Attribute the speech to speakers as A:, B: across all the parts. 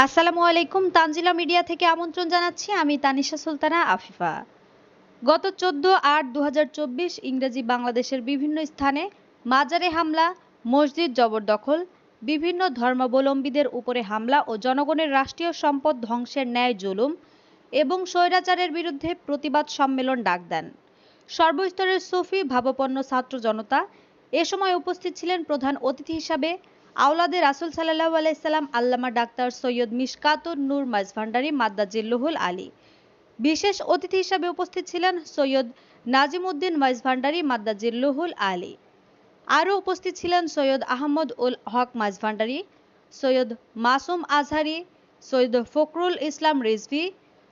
A: আসসালামু আলাইকুম। তানজিলা মিডিয়া থেকে আমন্ত্রণ জানাচ্ছি, আমি তানিশা সুলতানা আফিফা। গত 14/8/2024 ইংরেজি বাংলাদেশের বিভিন্ন স্থানে মাজারে হামলা, মসজিদ জবরদখল, বিভিন্ন ধর্মাবলম্বীদের উপরে হামলা ও জনগণের রাষ্ট্রীয় সম্পদ ধ্বংসের ন্যায় জুলুম এবং স্বৈরাচারের বিরুদ্ধে প্রতিবাদ সম্মেলন ডাক দেন সর্বস্তরের সুফি ভাবাপন্ন ছাত্র জনতা। এ সময় উপস্থিত ছিলেন প্রধান অতিথি হিসাবে আওলাদে রাসূল সাল্লাল্লাহু আলাইহি সাল্লাম আল্লামা ডাক্তার সৈয়দ মিশকাতুন নূর মাইজভান্ডারী মাদ্দাজিল্লুহুল আলী। বিশেষ অতিথি হিসাবে উপস্থিত ছিলেন সৈয়দ নাজিমউদ্দিন মাইজভান্ডারী মাদ্দাজিল্লুহুল আলী। আরও উপস্থিত ছিলেন সৈয়দ আহমদ উল হক মাইজভান্ডারী, সৈয়দ মাসুম আজহারি, সৈয়দ ফখরুল ইসলাম রিজভী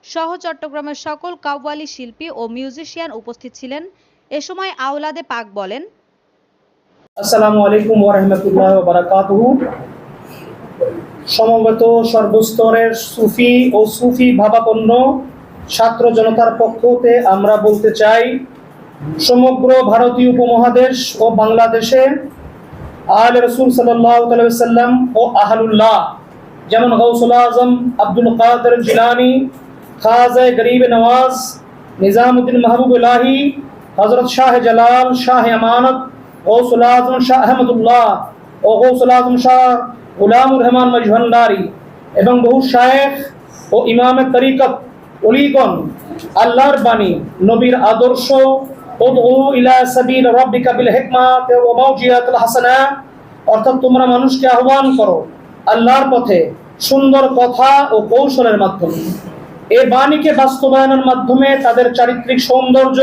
A: সহ চট্টগ্রামের সকল কাওয়ালি শিল্পী ও মিউজিশিয়ান উপস্থিত ছিলেন। এ সময় আওলাদে পাক বলেন,
B: আসসালামু আলাইকুম ওয়া রাহমাতুল্লাহি ওয়া বারাকাতুহু। সমবেত সর্বস্তরের সুফি ও সুফি ভাবাপন্ন ছাত্র জনতার পক্ষ হতে আমরা বলতে চাই, সমগ্র ভারতীয় উপমহাদেশ ও বাংলাদেশে আলে রাসূল সাল্লাল্লাহু আলাইহি ওয়াসাল্লাম ও আহলুল্লাহ যেমন গাউসুল আজম আব্দুল কাদের জিলানী, খাজা গরিব নওয়াজ, নিজামুদ্দিন মাহবুব ইলাহি, হযরত শাহ জালাল, শাহ আমানত, গৌসুল আজম শাহ আহমদুল্লাহ ও গৌসুল আজম শাহ গুলামুর রহমান মাইজভান্ডারী এবং বহু শায়েখ ও ইমামে তরিকত ওলিগণ আল্লাহর বাণী, নবীর আদর্শ, উদউ ইলা সাবিল রাব্বিকা বিল হিকমাতি ওয়া মাউজিয়াতিল হাসানা, অর্থাৎ তোমরা মানুষকে আহ্বান করো আল্লাহর পথে সুন্দর কথা ও কৌশলের মাধ্যমে। এই বাণীকে বাস্তবায়নের মাধ্যমে তাদের চারিত্রিক সৌন্দর্য,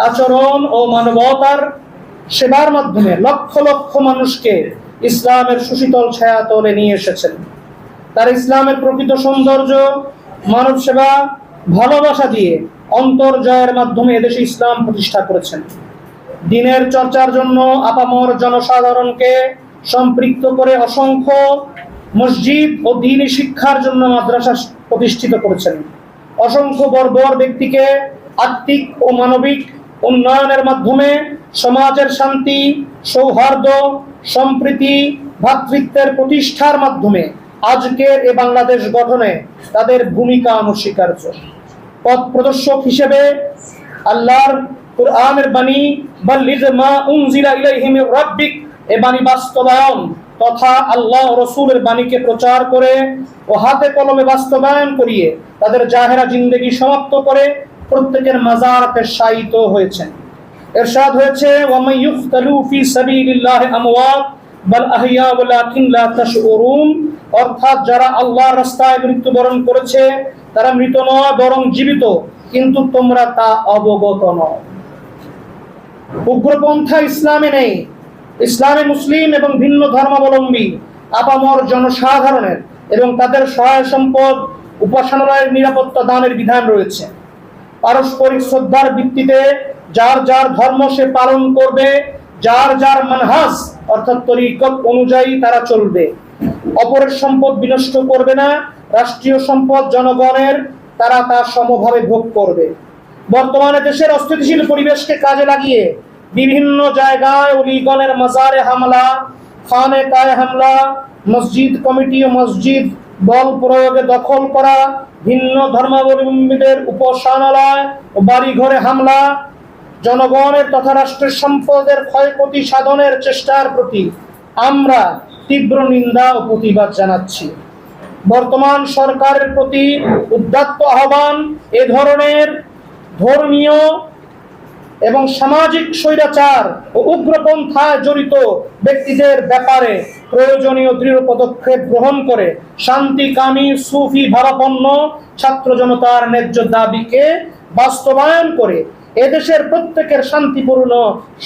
B: আচরণ ও মানবতার সেবার মাধ্যমে লক্ষ লক্ষ মানুষকে ইসলামের সুশীতল ছায়াতলে নিয়ে এসেছেন। তার ইসলামের প্রকৃত সৌন্দর্য, মানব সেবা, ভালোবাসা দিয়ে অন্তর্জয়ের মাধ্যমে এদেশে ইসলাম প্রতিষ্ঠা করেছেন। দ্বীনের চর্চার জন্য আপামর জনসাধারণকে সম্পৃক্ত করে অসংখ্য মসজিদ ও দ্বীনি শিক্ষার জন্য মাদ্রাসা প্রতিষ্ঠিত করেছেন। অসংখ্য বর্বর ব্যক্তিকে আত্মিক ও মানবিক উন্নয়নের মাধ্যমে সমাজের শান্তি, সৌহার্দ্য, সম্প্রীতি, ভ্রাতৃত্বের প্রতিষ্ঠার মাধ্যমে আজকের এ বাংলাদেশ গঠনে তাদের ভূমিকা অনস্বীকার্য। পথ প্রদর্শক হিসেবে আল্লাহর কুরআনের বাণী বাল্লিগ মা উনজিলা ইলাইহি মির রাব্বিক, এ বাণী বাস্তবায়ন তথা আল্লাহ রাসূলের বাণীকে প্রচার করে ও হাতে কলমে বাস্তবায়ন করিয়ে তাদের জাহেরা জিন্দেগি সমাপ্ত করে প্রত্যেকের মাজারাতে শায়িত হয়েছেন। ইরশাদ হয়েছে, ওয়া মান ইউকতালু ফি সাবিলিল্লাহি আমওয়াত বাল আহইয়া ওয়ালাকিন লা তাশউরুন, অর্থাৎ যারা আল্লাহর রাস্তায় মৃত্যুবরণ করেছে তারা মৃত নয় বরং জীবিত, কিন্তু তোমরা তা অবগত নও। উগ্রপন্থা ইসলামে নেই। ইসলামে মুসলিম এবং ভিন্ন ধর্মাবলম্বী আপামর জনসাধারণের এবং তাদের সহায় সম্পদ, উপাসনালয়ের নিরাপত্তা দানের বিধান রয়েছে। পারস্পরিক শ্রদ্ধার ভিত্তিতে যার যার ধর্ম সে পালন করবে, যার যার মানহাজ অর্থাৎ তরিকত অনুযায়ী তারা চলবে। অপরের সম্পদ বিনষ্ট করবে না, রাষ্ট্রীয় সম্পদ জনগণের, তারা তা সমভাবে ভোগ করবে। বর্তমানে দেশের অস্থিতিশীল পরিবেশকে কাজে লাগিয়ে বিভিন্ন জায়গায় ওলিগণের মাজারে হামলা, খানেকায় হামলা, মসজিদ কমিটি ও মসজিদ বল প্রয়োগে দখল করা, ভিন্ন ধর্মাবলম্বীদের উপাসনালয় ও বাড়িঘরে হামলা, জনগণের তথা রাষ্ট্রের সম্পদের ক্ষয়ক্ষতি সাধনের চেষ্টার প্রতি আমরা তীব্র নিন্দা ও প্রতিবাদ জানাচ্ছি। বর্তমান সরকারের প্রতি উদাত্ত আহ্বান, এ ধরনের ধর্মীয় এবং সামাজিক স্বৈরাচার ও উগ্রপন্থায় জড়িত ব্যক্তিদের ব্যাপারে প্রয়োজনীয় দৃঢ় পদক্ষেপ গ্রহণ করে শান্তিকামী সুফি ভাবাপন্ন ছাত্র জনতার ন্যায্য দাবিকে বাস্তবায়ন করে এদেশের প্রত্যেকের শান্তিপূর্ণ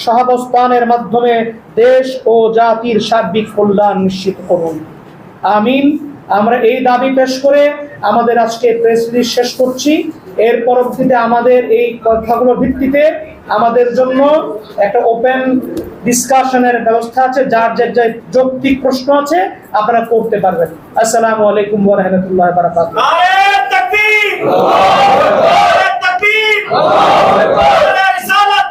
B: সহাবস্থানের মাধ্যমে দেশ ও জাতির সার্বিক কল্যাণ নিশ্চিত করুন। আমিন। আমরা এই দাবি পেশ করে আমাদের আজকে প্রেস রিলিজ শেষ করছি। এর পরবর্তীতে আমাদের এই কথাগুলোর ভিত্তিতে আমাদের জন্য একটা ওপেন ডিসকাশনের ব্যবস্থা আছে। যার যে যৌক্তিক প্রশ্ন আছে আপনারা করতে পারবেন। আসসালামু আলাইকুম ওয়া রাহমাতুল্লাহি ওয়া বারাকাতুহু। নারে তাকবীর, আল্লাহু আকবার, নারে তাকবীর, আল্লাহু আকবার, নারে রিসালাত।